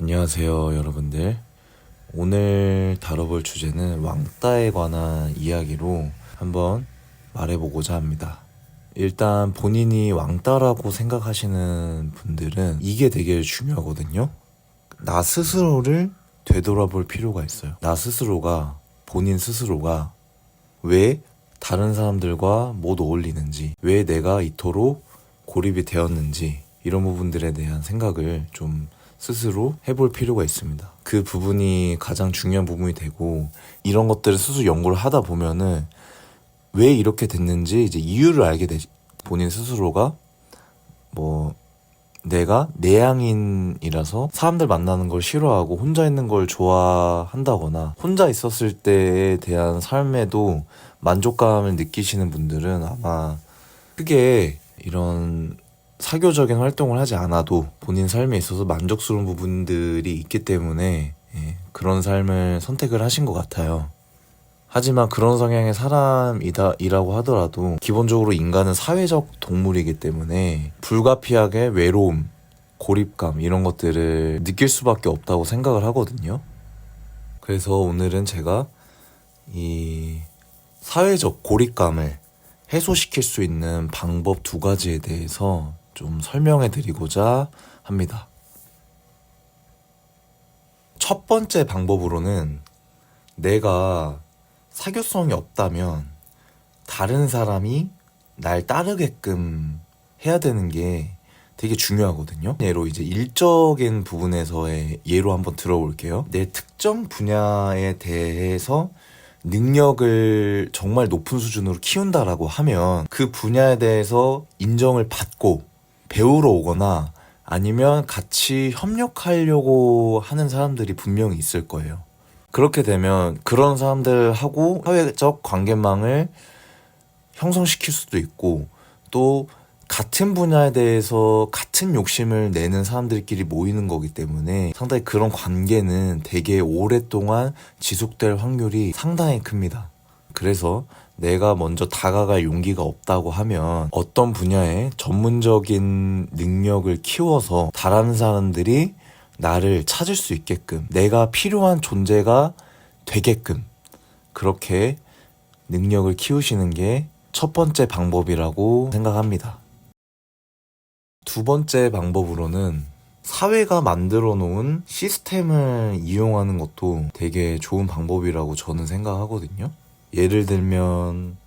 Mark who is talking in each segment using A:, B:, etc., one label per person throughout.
A: 안녕하세요, 여러분들. 오늘 다뤄볼 주제는 왕따에 관한 이야기로 한번 말해보고자 합니다. 일단 본인이 왕따라고 생각하시는 분들은 이게 되게 중요하거든요. 나 스스로를 되돌아볼 필요가 있어요. 나 스스로가, 본인 스스로가 왜 다른 사람들과 못 어울리는지, 왜 내가 이토록 고립이 되었는지, 이런 부분들에 대한 생각을 좀 스스로 해볼 필요가 있습니다. 그 부분이 가장 중요한 부분이 되고, 이런 것들을 스스로 연구를 하다 보면은 왜 이렇게 됐는지 이제 이유를 알게 되지. 본인 스스로가 내가 내향인이라서 사람들 만나는 걸 싫어하고 혼자 있는 걸 좋아한다거나 혼자 있었을 때에 대한 삶에도 만족감을 느끼시는 분들은 아마 크게 이런 사교적인 활동을 하지 않아도 본인 삶에 있어서 만족스러운 부분들이 있기 때문에 그런 삶을 선택을 하신 것 같아요. 하지만 그런 성향의 사람이라고 하더라도 기본적으로 인간은 사회적 동물이기 때문에 불가피하게 외로움, 고립감 이런 것들을 느낄 수밖에 없다고 생각을 하거든요. 그래서 오늘은 제가 이 사회적 고립감을 해소시킬 수 있는 방법 2가지에 대해서 좀 설명해 드리고자 합니다. 첫 번째 방법으로는 내가 사교성이 없다면 다른 사람이 날 따르게끔 해야 되는 게 되게 중요하거든요. 예로 이제 일적인 부분에서의 예로 한번 들어볼게요. 내 특정 분야에 대해서 능력을 정말 높은 수준으로 키운다라고 하면 그 분야에 대해서 인정을 받고 배우러 오거나 아니면 같이 협력하려고 하는 사람들이 분명히 있을 거예요. 그렇게 되면 그런 사람들하고 사회적 관계망을 형성시킬 수도 있고, 또 같은 분야에 대해서 같은 욕심을 내는 사람들끼리 모이는 거기 때문에 상당히 그런 관계는 되게 오랫동안 지속될 확률이 상당히 큽니다. 그래서 내가 먼저 다가갈 용기가 없다고 하면 어떤 분야에 전문적인 능력을 키워서 다른 사람들이 나를 찾을 수 있게끔, 내가 필요한 존재가 되게끔 그렇게 능력을 키우시는 게 첫 번째 방법이라고 생각합니다. 2번째 방법으로는 사회가 만들어 놓은 시스템을 이용하는 것도 되게 좋은 방법이라고 저는 생각하거든요. 예를 들면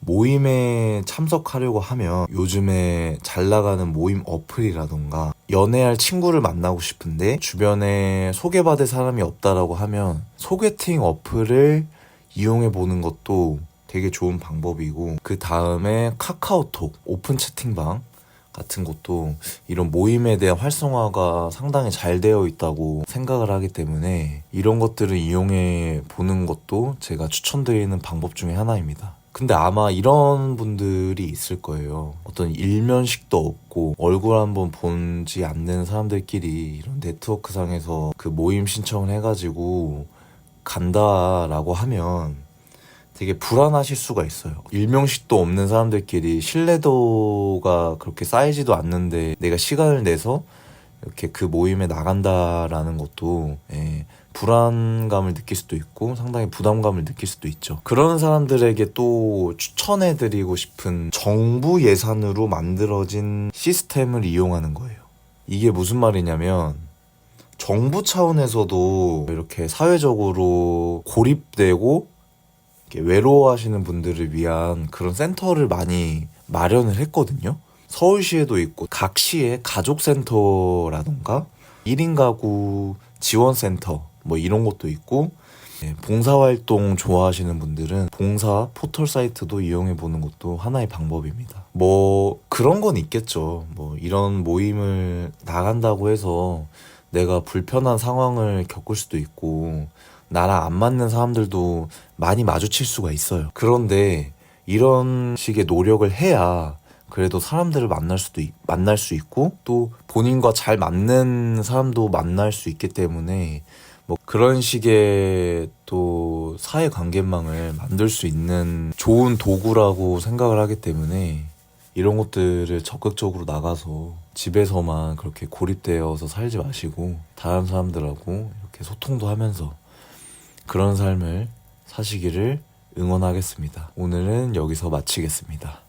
A: 모임에 참석하려고 하면 요즘에 잘 나가는 모임 어플이라던가 연애할 친구를 만나고 싶은데 주변에 소개받을 사람이 없다라고 하면 소개팅 어플을 이용해 보는 것도 되게 좋은 방법이고, 그 다음에 카카오톡 오픈 채팅방 같은 것도 이런 모임에 대한 활성화가 상당히 잘 되어 있다고 생각을 하기 때문에 이런 것들을 이용해 보는 것도 제가 추천드리는 방법 중에 하나입니다. 근데 아마 이런 분들이 있을 거예요. 어떤 일면식도 없고 얼굴 한번 보지 않는 사람들끼리 이런 네트워크상에서 그 모임 신청을 해가지고 간다라고 하면 되게 불안하실 수가 있어요. 일명식도 없는 사람들끼리 신뢰도가 그렇게 쌓이지도 않는데 내가 시간을 내서 이렇게 그 모임에 나간다라는 것도 불안감을 느낄 수도 있고 상당히 부담감을 느낄 수도 있죠. 그런 사람들에게 또 추천해드리고 싶은 정부 예산으로 만들어진 시스템을 이용하는 거예요. 이게 무슨 말이냐면 정부 차원에서도 이렇게 사회적으로 고립되고 외로워하시는 분들을 위한 그런 센터를 많이 마련을 했거든요. 서울시에도 있고 각 시의 가족센터라던가 1인 가구 지원센터 이런 것도 있고, 봉사활동 좋아하시는 분들은 봉사 포털 사이트도 이용해 보는 것도 하나의 방법입니다. 그런 건 있겠죠. 이런 모임을 나간다고 해서 내가 불편한 상황을 겪을 수도 있고 나랑 안 맞는 사람들도 많이 마주칠 수가 있어요. 그런데 이런 식의 노력을 해야 그래도 사람들을 만날 수 있고 또 본인과 잘 맞는 사람도 만날 수 있기 때문에 그런 식의 또 사회 관계망을 만들 수 있는 좋은 도구라고 생각을 하기 때문에 이런 것들을 적극적으로 나가서 집에서만 그렇게 고립되어서 살지 마시고 다른 사람들하고 이렇게 소통도 하면서 그런 삶을 사시기를 응원하겠습니다. 오늘은 여기서 마치겠습니다.